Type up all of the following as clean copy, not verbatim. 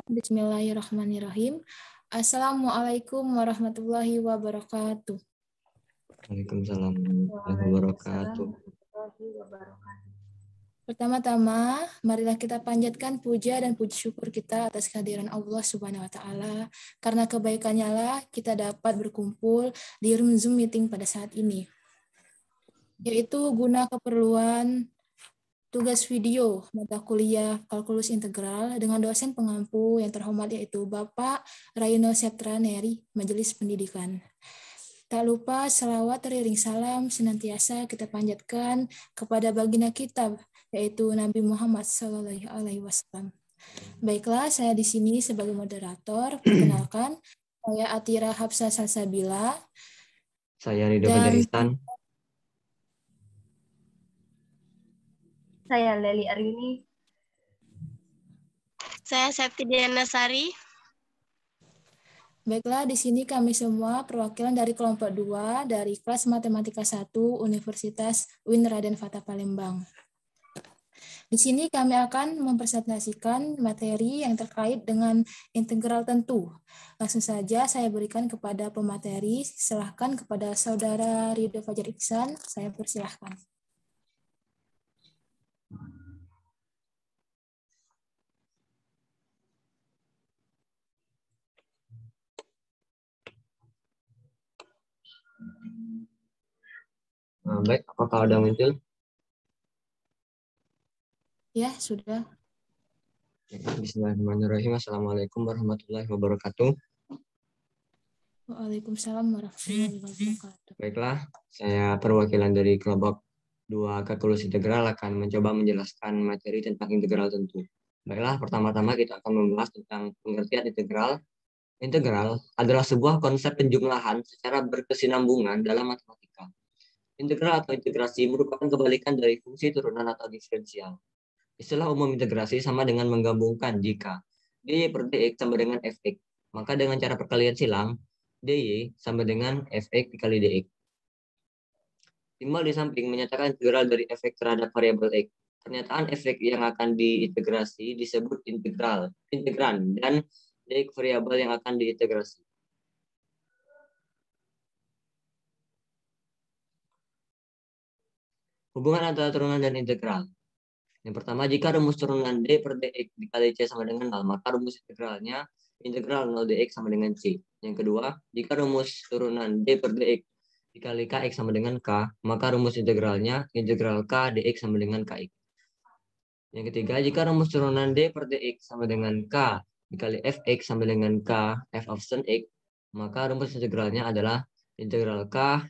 Bismillahirrahmanirrahim. Assalamualaikum warahmatullahi wabarakatuh. Waalaikumsalam warahmatullahi wabarakatuh. Pertama-tama, marilah kita panjatkan puja dan puji syukur kita atas kehadiran Allah Subhanahu wa taala. Karena kebaikannya lah kita dapat berkumpul di room Zoom meeting pada saat ini. Yaitu guna keperluan tugas video mata kuliah kalkulus integral dengan dosen pengampu yang terhormat yaitu Bapak Rayno Septra Neri, Majelis Pendidikan. Tak lupa selawat teriring salam senantiasa kita panjatkan kepada baginda kita yaitu Nabi Muhammad SAW. Baiklah, saya di sini sebagai moderator. Perkenalkan, saya Atira Hafsah Salsabila. Saya Ridho Fajarisan. Saya Leli Arini. Saya Septi Diana Sari. Baiklah, di sini kami semua perwakilan dari kelompok 2 dari kelas Matematika 1 Universitas UIN Raden Fatah Palembang. Di sini kami akan mempresentasikan materi yang terkait dengan integral tentu. Langsung saja saya berikan kepada pemateri, silahkan kepada Saudara Ridho Fajar Iksan, saya persilahkan. Baik, apakah ada muncul? Ya, sudah. Bismillahirrahmanirrahim. Assalamualaikum warahmatullahi wabarakatuh. Waalaikumsalam warahmatullahi wabarakatuh. Baiklah, saya perwakilan dari kelompok 2 kalkulus integral akan mencoba menjelaskan materi tentang integral tentu. Baiklah, pertama-tama kita akan membahas tentang pengertian integral. Integral adalah sebuah konsep penjumlahan secara berkesinambungan dalam matematika. Integral atau integrasi merupakan kebalikan dari fungsi turunan atau diferensial. Istilah umum integrasi sama dengan menggabungkan jika dy per dx sama dengan fx. Maka dengan cara perkalian silang, dy sama dengan fx dikali dx. Timbal di samping menyatakan integral dari fx terhadap variabel x. Pernyataan fx yang akan diintegrasi disebut integran, dan dx variabel yang akan diintegrasi. Hubungan antara turunan dan integral. Yang pertama, jika rumus turunan d per dx dikali c sama dengan 0, maka rumus integralnya integral 0 dx sama dengan c. Yang kedua, jika rumus turunan d per dx dikali kx sama dengan k, maka rumus integralnya integral k dx sama dengan kx. Yang ketiga, jika rumus turunan d per dx sama dengan k dikali fx sama dengan k f of sin x, maka rumus integralnya adalah integral k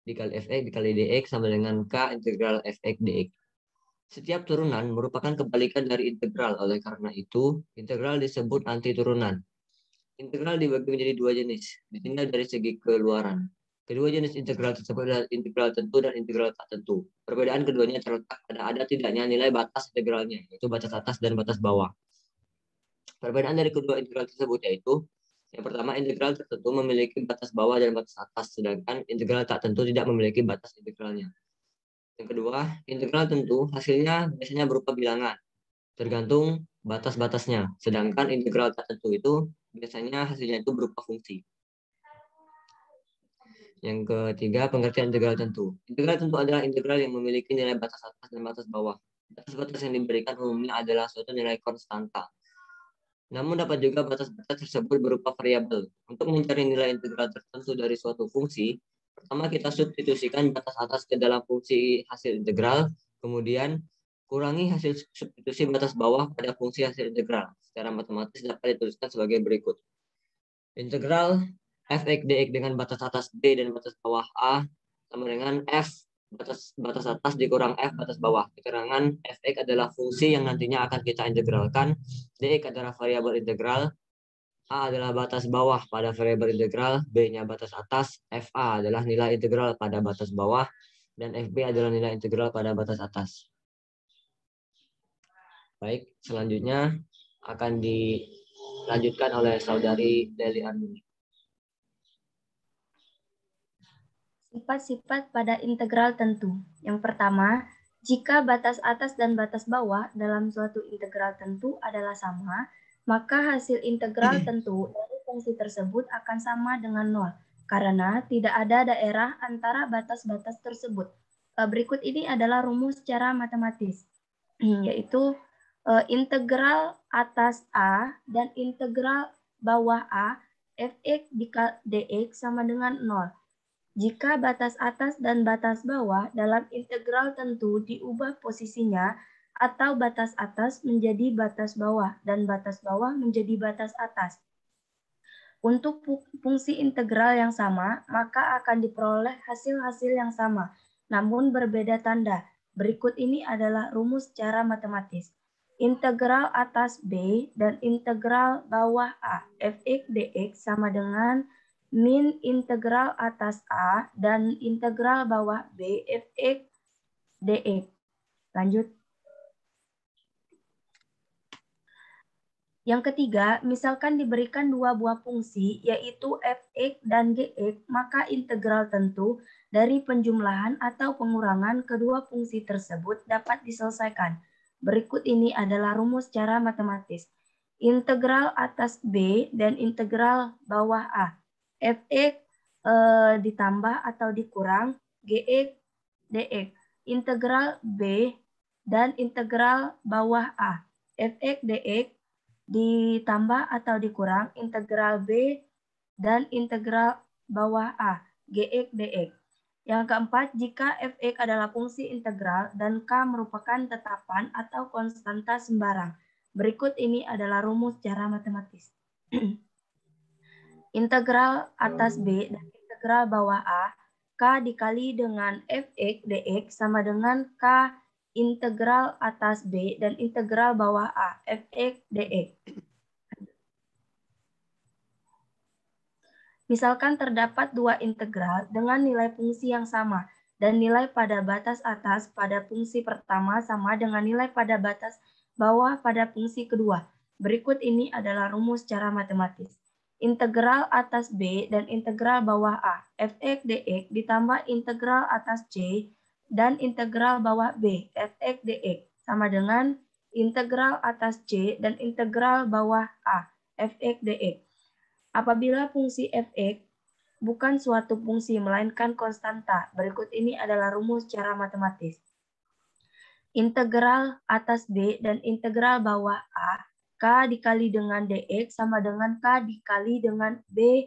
dikali fx dikali dx sama dengan k integral fx dx. Setiap turunan merupakan kebalikan dari integral, oleh karena itu integral disebut antiturunan. Integral dibagi menjadi dua jenis, ditinjau dari segi keluaran. Kedua jenis integral tersebut adalah integral tentu dan integral tak tentu. Perbedaan keduanya terletak pada ada tidaknya nilai batas integralnya, yaitu batas atas dan batas bawah. Perbedaan dari kedua integral tersebut yaitu, yang pertama, integral tertentu memiliki batas bawah dan batas atas, sedangkan integral tak tentu tidak memiliki batas integralnya. Yang kedua, integral tentu hasilnya biasanya berupa bilangan, tergantung batas-batasnya. Sedangkan integral tak tentu itu biasanya hasilnya itu berupa fungsi. Yang ketiga, pengertian integral tentu. Integral tentu adalah integral yang memiliki nilai batas atas dan batas bawah. Batas-batas yang diberikan umumnya adalah suatu nilai konstanta. Namun dapat juga batas-batas tersebut berupa variabel. Untuk mencari nilai integral tertentu dari suatu fungsi, pertama kita substitusikan batas atas ke dalam fungsi hasil integral, kemudian kurangi hasil substitusi batas bawah pada fungsi hasil integral. Secara matematis dapat dituliskan sebagai berikut. Integral fx dx dengan batas atas b dan batas bawah a sama dengan f batas atas dikurang f batas bawah. Keterangan fx adalah fungsi yang nantinya akan kita integralkan, dx adalah variabel integral, a adalah batas bawah pada variabel integral, b-nya batas atas, fa adalah nilai integral pada batas bawah, dan fb adalah nilai integral pada batas atas. Baik, selanjutnya akan dilanjutkan oleh saudari Leli Arini. Sifat-sifat pada integral tentu. Yang pertama, Jika batas atas dan batas bawah dalam suatu integral tentu adalah sama, maka hasil integral tentu dari fungsi tersebut akan sama dengan nol, karena tidak ada daerah antara batas-batas tersebut. Berikut ini adalah rumus secara matematis, yaitu integral atas A dan integral bawah A, fx dx sama dengan 0. Jika batas atas dan batas bawah dalam integral tentu diubah posisinya, atau batas atas menjadi batas bawah dan batas bawah menjadi batas atas. Untuk fungsi integral yang sama, maka akan diperoleh hasil-hasil yang sama, namun berbeda tanda. Berikut ini adalah rumus secara matematis. Integral atas B dan integral bawah A, fx dx sama dengan min integral atas A dan integral bawah B fx dx. Lanjut. Yang ketiga, misalkan diberikan dua buah fungsi, yaitu fx dan gx, maka integral tentu dari penjumlahan atau pengurangan kedua fungsi tersebut dapat diselesaikan. Berikut ini adalah rumus secara matematis. Integral atas B dan integral bawah A. Fx ditambah atau dikurang Gx dx. Integral B dan integral bawah A. Fx dx ditambah atau dikurang integral B dan integral bawah A. Gx dx. Yang keempat, jika fx adalah fungsi integral dan k merupakan tetapan atau konstanta sembarang. Berikut ini adalah rumus secara matematis. Integral atas B dan integral bawah A, K dikali dengan fx dx sama dengan K integral atas B dan integral bawah A, fx dx. Misalkan terdapat dua integral dengan nilai fungsi yang sama dan nilai pada batas atas pada fungsi pertama sama dengan nilai pada batas bawah pada fungsi kedua. Berikut ini adalah rumus secara matematis. Integral atas B dan integral bawah A, fx dx ditambah integral atas C dan integral bawah B, fx dx sama dengan integral atas C dan integral bawah A, fx dx. Apabila fungsi fx bukan suatu fungsi melainkan konstanta, berikut ini adalah rumus secara matematis. Integral atas B dan integral bawah A, K dikali dengan dx sama dengan K dikali dengan B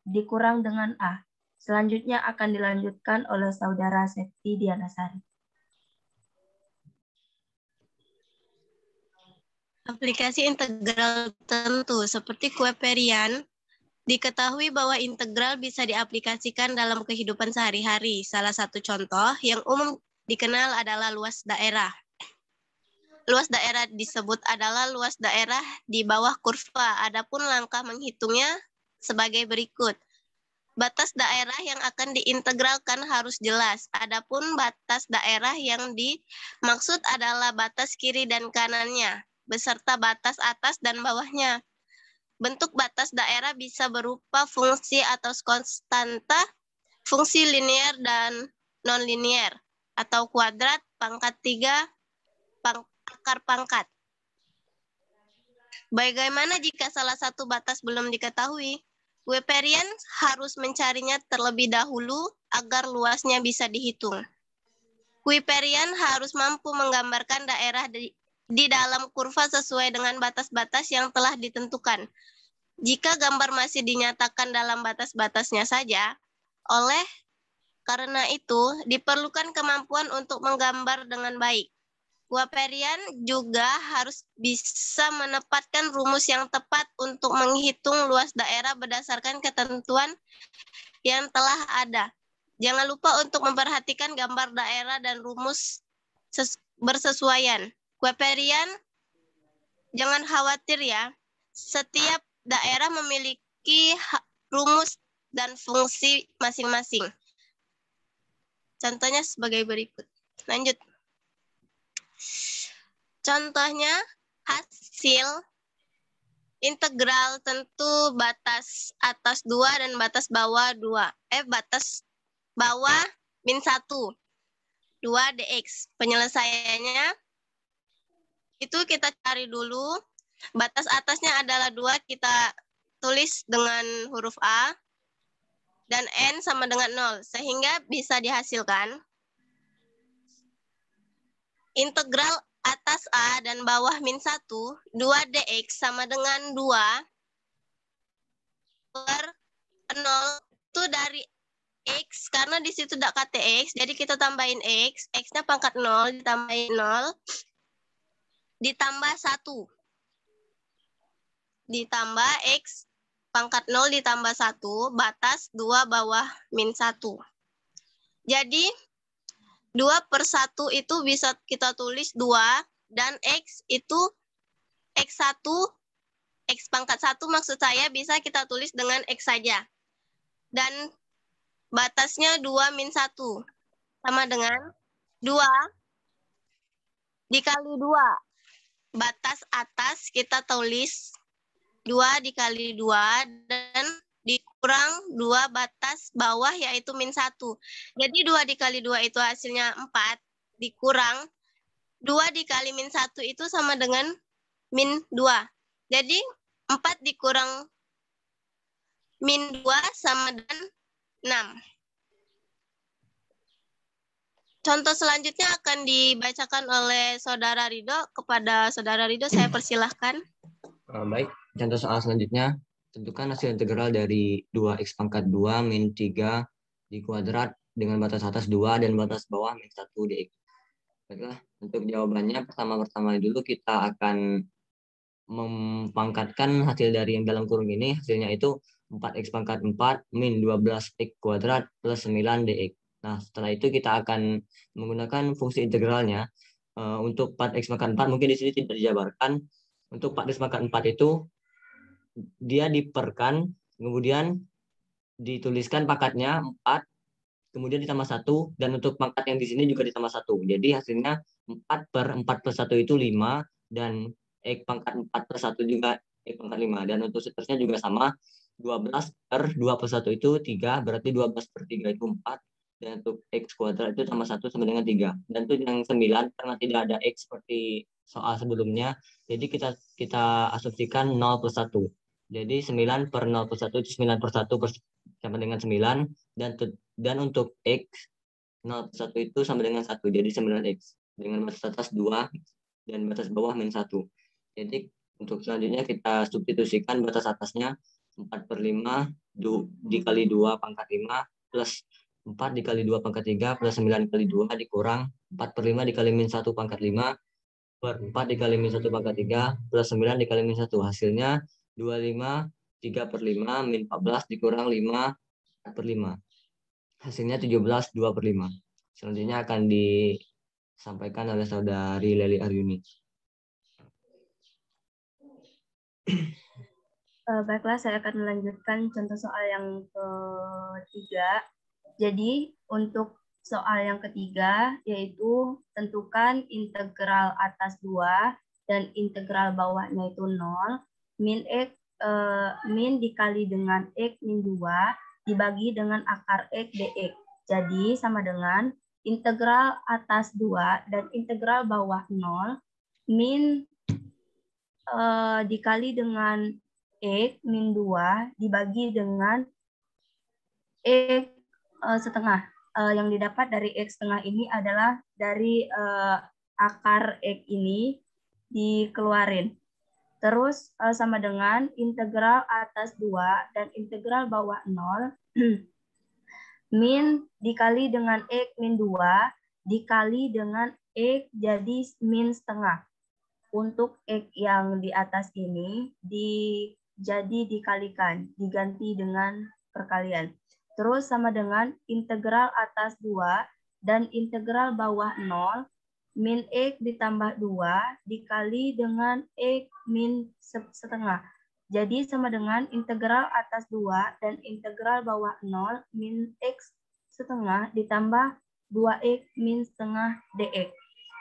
dikurang dengan A. Selanjutnya akan dilanjutkan oleh saudara Septi Dianasari. Aplikasi integral tentu seperti Kuiperian, diketahui bahwa integral bisa diaplikasikan dalam kehidupan sehari-hari. Salah satu contoh yang umum dikenal adalah luas daerah. Luas daerah disebut adalah luas daerah di bawah kurva. Adapun langkah menghitungnya sebagai berikut. Batas daerah yang akan diintegralkan harus jelas. Adapun batas daerah yang dimaksud adalah batas kiri dan kanannya, beserta batas atas dan bawahnya. Bentuk batas daerah bisa berupa fungsi atau konstanta, fungsi linear dan non-linear, atau kuadrat, pangkat 3, akar pangkat. Bagaimana jika salah satu batas belum diketahui? Kuiperian harus mencarinya terlebih dahulu agar luasnya bisa dihitung. Kuiperian harus mampu menggambarkan daerah di dalam kurva sesuai dengan batas-batas yang telah ditentukan. Jika gambar masih dinyatakan dalam batas-batasnya saja, karena itu diperlukan kemampuan untuk menggambar dengan baik. Kuiperian juga harus bisa menempatkan rumus yang tepat untuk menghitung luas daerah berdasarkan ketentuan yang telah ada. Jangan lupa untuk memperhatikan gambar daerah dan rumus bersesuaian. Kuiperian, jangan khawatir ya. Setiap daerah memiliki rumus dan fungsi masing-masing. Contohnya sebagai berikut. Lanjut. Contohnya hasil integral tentu batas atas 2 dan batas bawah 2. Batas bawah min 1. 2 dx. Penyelesaiannya itu kita cari dulu. Batas atasnya adalah 2, kita tulis dengan huruf A. Dan N sama dengan 0. Sehingga bisa dihasilkan. Integral atas A dan bawah min 1, 2 dx sama dengan 2 per 0 itu dari X, karena di situ tidak KTX, jadi kita tambahin X, X-nya pangkat 0, ditambahin 0, ditambah 1. Ditambah X pangkat 0 ditambah 1, batas 2 bawah min 1. Jadi, 2 per 1 itu bisa kita tulis 2, dan X itu X1, X pangkat 1 maksud saya bisa kita tulis dengan X saja. Dan batasnya 2 min 1. Sama dengan 2 dikali 2. Batas atas kita tulis 2 dikali 2 dan dikurang 2 batas bawah yaitu min 1. Jadi 2 dikali 2 itu hasilnya 4. Dikurang 2 dikali min 1 itu sama dengan min 2. Jadi 4 dikurang min 2 sama dengan 6. Contoh selanjutnya akan dibacakan oleh Saudara Ridho. Kepada Saudara Ridho saya persilahkan. Baik, contoh soal selanjutnya. Tentukan hasil integral dari 2x pangkat 2 min 3 dikuadrat dengan batas atas 2 dan batas bawah min 1 dx. Baiklah, untuk jawabannya pertama dulu kita akan mempangkatkan hasil dari yang dalam kurung ini. Hasilnya itu 4x pangkat 4 min 12x kuadrat plus 9 dx. Nah, setelah itu kita akan menggunakan fungsi integralnya. Untuk 4x pangkat 4 mungkin di sini tidak dijabarkan. Untuk 4x pangkat 4 itu dia diperkan, kemudian dituliskan pangkatnya 4, kemudian ditambah 1, dan untuk pangkat yang di sini juga ditambah 1. Jadi hasilnya 4 per 4 plus 1 itu 5, dan X pangkat 4 plus 1 juga X pangkat 5. Dan untuk seterusnya juga sama, 12 per 2 plus 1 itu 3, berarti 12 per 3 itu 4. Dan untuk X kuadrat itu tambah 1 sama dengan 3. Dan untuk yang 9, karena tidak ada X seperti soal sebelumnya, jadi kita asumsikan 0 plus 1. Jadi 9 per 0 plus 1 itu 9 per 1 sama dengan 9. Dan untuk X, 0 plus 1 itu sama dengan 1. Jadi 9X. Dengan batas atas 2 dan batas bawah min 1. Jadi untuk selanjutnya kita substitusikan batas atasnya 4 per 5 dikali 2 pangkat 5 plus 4 dikali 2 pangkat 3 plus 9 kali 2 dikurang 4 per 5 dikali min 1 pangkat 5 per 4 dikali min 1 pangkat 3 plus 9 dikali min 1. Hasilnya 25, 3 per 5 min 14 dikurang 5 per 5. Hasilnya 17, 2 per 5. Selanjutnya akan disampaikan oleh Saudari Leli Aryuni. Baiklah, saya akan melanjutkan contoh soal yang ketiga. Jadi, untuk soal yang ketiga, yaitu tentukan integral atas 2 dan integral bawahnya itu 0, min X, min dikali dengan X min 2, dibagi dengan akar X dx. Jadi, sama dengan integral atas 2 dan integral bawah 0, min dikali dengan X min 2 dibagi dengan X setengah. Yang didapat dari X setengah ini adalah dari akar X ini dikeluarin. Terus sama dengan integral atas 2 dan integral bawah 0 min dikali dengan X min 2 dikali dengan X jadi min setengah. Untuk X yang di atas ini jadi dikalikan, diganti dengan perkalian. Terus sama dengan integral atas 2 dan integral bawah 0 min X ditambah 2 dikali dengan X min setengah. Jadi sama dengan integral atas 2 dan integral bawah 0 min X setengah ditambah 2X min setengah dx.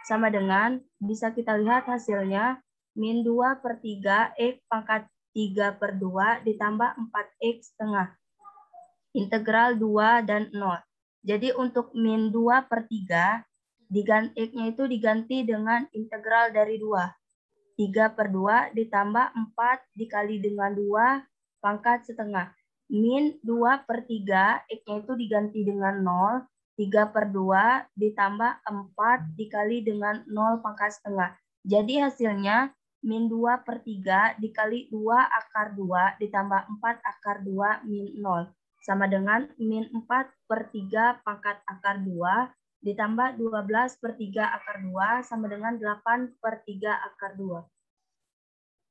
Sama dengan, bisa kita lihat hasilnya, min 2 per 3 X pangkat 3 per 2 ditambah 4X setengah. Integral 2 dan 0. Jadi untuk min 2 per 3, X-nya itu diganti dengan integral dari 2. 3/2 ditambah 4 dikali dengan 2 pangkat setengah. Min 2/3, X-nya itu diganti dengan 0. 3/2 ditambah 4 dikali dengan 0 pangkat setengah. Jadi hasilnya min 2/3 dikali 2 akar 2 ditambah 4 akar 2 min 0. Sama dengan min 4/3 pangkat akar 2 ditambah 12/3 akar 2 sama dengan 8/3 akar 2.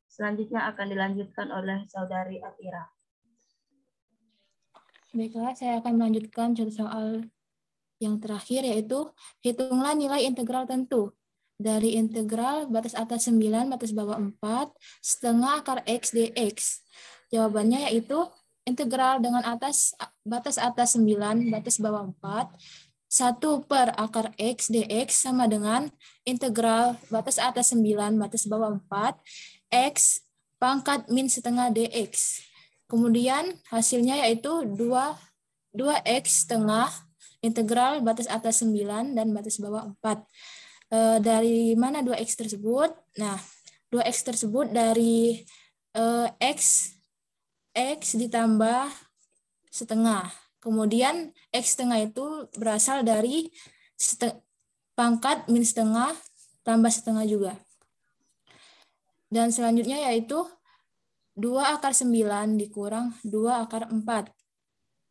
Selanjutnya akan dilanjutkan oleh Saudari Atira. Baiklah, saya akan melanjutkan contoh soal yang terakhir, yaitu hitunglah nilai integral tentu dari integral batas atas 9 batas bawah 4 setengah akar X dx. Jawabannya yaitu integral dengan batas atas 9 batas bawah 4 1 per akar X dx sama dengan integral batas atas 9 batas bawah 4 X pangkat min setengah dx. Kemudian hasilnya yaitu 2x setengah integral batas atas 9 dan batas bawah 4. Dari mana 2x tersebut? Nah, 2x tersebut dari x ditambah setengah. Kemudian x setengah itu berasal dari pangkat min setengah tambah setengah juga. Dan selanjutnya yaitu 2 akar 9 dikurang 2 akar 4.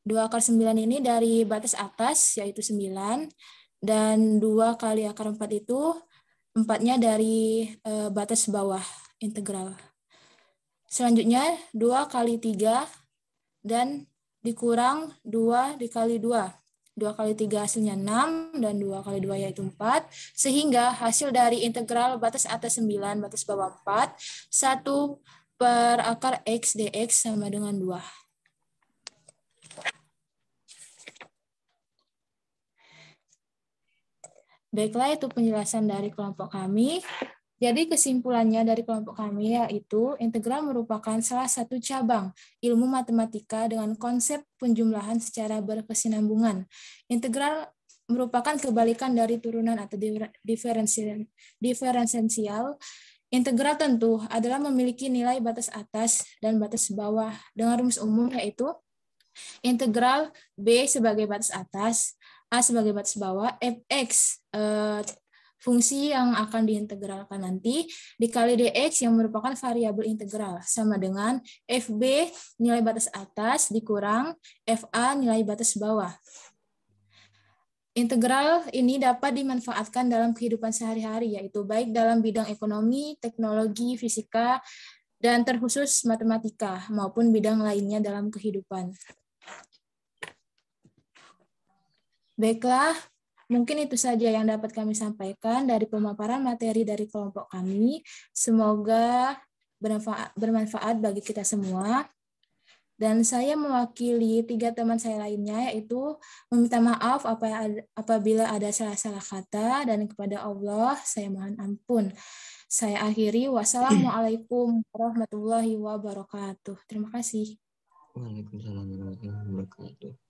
2 akar 9 ini dari batas atas, yaitu 9. Dan 2 kali akar 4 itu, 4-nya dari batas bawah integral. Selanjutnya, 2 kali 3, dan dikurang 2 dikali 2. 2 kali 3 hasilnya 6, dan 2 kali 2 yaitu 4. Sehingga hasil dari integral batas atas 9, batas bawah 4, 1 per akar X dx sama dengan 2. Baiklah, itu penjelasan dari kelompok kami. Jadi kesimpulannya dari kelompok kami yaitu integral merupakan salah satu cabang ilmu matematika dengan konsep penjumlahan secara berkesinambungan. Integral merupakan kebalikan dari turunan atau diferensial. Integral tentu adalah memiliki nilai batas atas dan batas bawah dengan rumus umum yaitu integral B sebagai batas atas, A sebagai batas bawah, fx fungsi yang akan diintegralkan nanti dikali dx yang merupakan variabel integral sama dengan fb nilai batas atas dikurang fa nilai batas bawah. Integral ini dapat dimanfaatkan dalam kehidupan sehari-hari, yaitu baik dalam bidang ekonomi, teknologi, fisika, dan terkhusus matematika maupun bidang lainnya dalam kehidupan. Baiklah, mungkin itu saja yang dapat kami sampaikan dari pemaparan materi dari kelompok kami. Semoga bermanfaat bagi kita semua. Dan saya mewakili 3 teman saya lainnya, yaitu meminta maaf apabila ada salah-salah kata, dan kepada Allah saya mohon ampun. Saya akhiri, wassalamualaikum warahmatullahi wabarakatuh. Terima kasih. Waalaikumsalam warahmatullahi wabarakatuh.